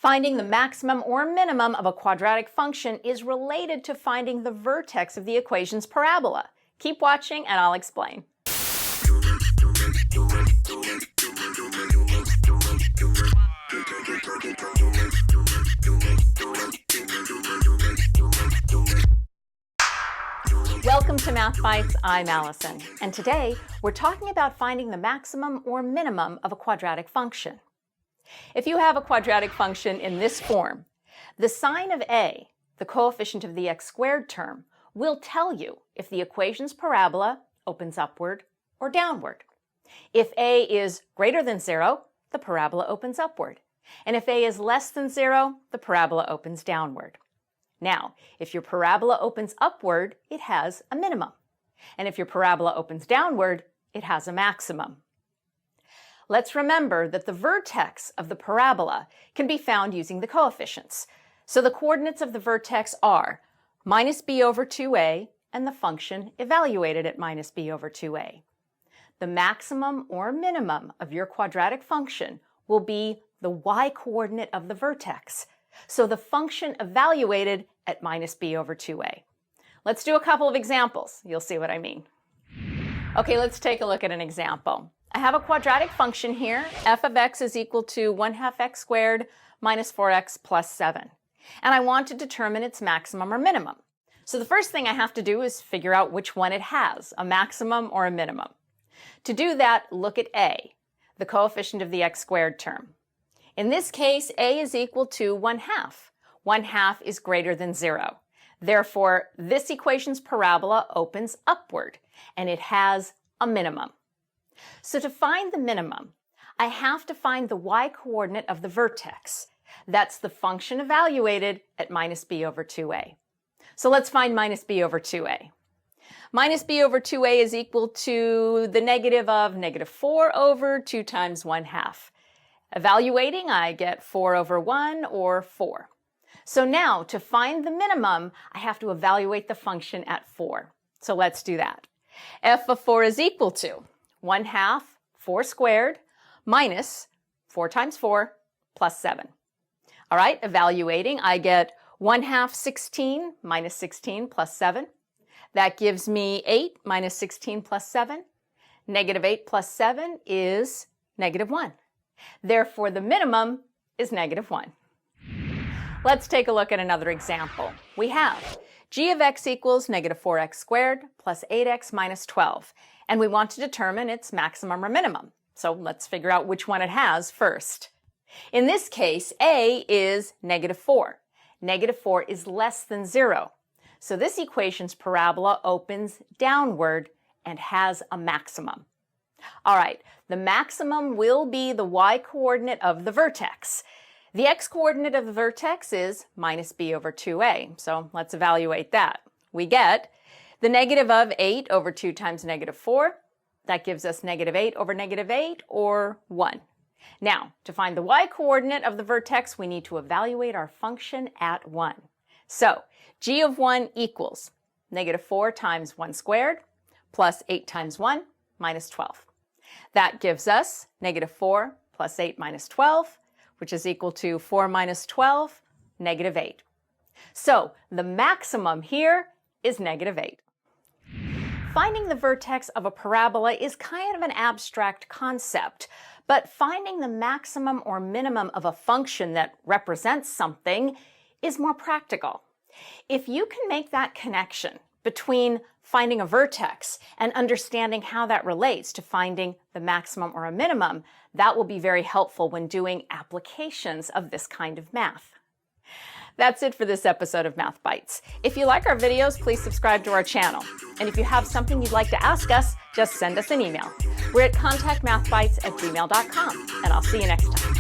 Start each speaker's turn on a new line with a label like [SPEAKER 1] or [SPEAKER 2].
[SPEAKER 1] Finding the maximum or minimum of a quadratic function is related to finding the vertex of the equation's parabola. Keep watching and I'll explain. Welcome to Math Bytes, I'm Allison, and today we're talking about finding the maximum or minimum of a quadratic function. If you have a quadratic function in this form, the sign of a, the coefficient of the x squared term, will tell you if the equation's parabola opens upward or downward. If a is greater than 0, the parabola opens upward. And if a is less than 0, the parabola opens downward. Now, if your parabola opens upward, it has a minimum. And if your parabola opens downward, it has a maximum. Let's remember that the vertex of the parabola can be found using the coefficients. So the coordinates of the vertex are minus b over 2a and the function evaluated at minus b over 2a. The maximum or minimum of your quadratic function will be the y-coordinate of the vertex. So the function evaluated at minus b over 2a. Let's do a couple of examples. You'll see what I mean. Okay, let's take a look at an example. I have a quadratic function here. F of x is equal to 1/2 x squared minus 4x plus 7. And I want to determine its maximum or minimum. So the first thing I have to do is figure out which one it has, a maximum or a minimum. To do that, look at a, the coefficient of the x squared term. In this case, a is equal to 1/2. 1/2 is greater than 0. Therefore, this equation's parabola opens upward, and it has a minimum. So to find the minimum, I have to find the y-coordinate of the vertex. That's the function evaluated at minus b over 2a. So let's find minus b over 2a. Minus b over 2a is equal to the negative of negative 4 over 2 times 1/2. Evaluating, I get 4 over 1, or 4. So now, to find the minimum, I have to evaluate the function at 4. So let's do that. F of 4 is equal to 1/2 4 squared minus 4 times 4 plus 7. All right, evaluating, I get 1/2 16 minus 16 plus 7. That gives me 8 minus 16 plus 7. Negative 8 plus 7 is negative 1. Therefore, the minimum is negative 1. Let's take a look at another example. We have g of x equals negative 4x squared plus 8x minus 12. And we want to determine its maximum or minimum. So let's figure out which one it has first. In this case, a is negative 4. Negative 4 is less than 0. So this equation's parabola opens downward and has a maximum. All right, the maximum will be the y-coordinate of the vertex. The x-coordinate of the vertex is minus b over 2a. So let's evaluate that. We get the negative of 8 over 2 times negative 4. That gives us negative 8 over negative 8, or 1. Now, to find the y-coordinate of the vertex, we need to evaluate our function at 1. So, g of 1 equals negative 4 times 1 squared plus 8 times 1 minus 12. That gives us negative 4 plus 8 minus 12, which is equal to 4 minus 12, negative 8. So, the maximum here is negative 8. Finding the vertex of a parabola is kind of an abstract concept, but finding the maximum or minimum of a function that represents something is more practical. If you can make that connection between finding a vertex and understanding how that relates to finding the maximum or a minimum, that will be very helpful when doing applications of this kind of math. That's it for this episode of Math Bytes. If you like our videos, please subscribe to our channel. And if you have something you'd like to ask us, just send us an email. We're at contactmathbytes@gmail.com, and I'll see you next time.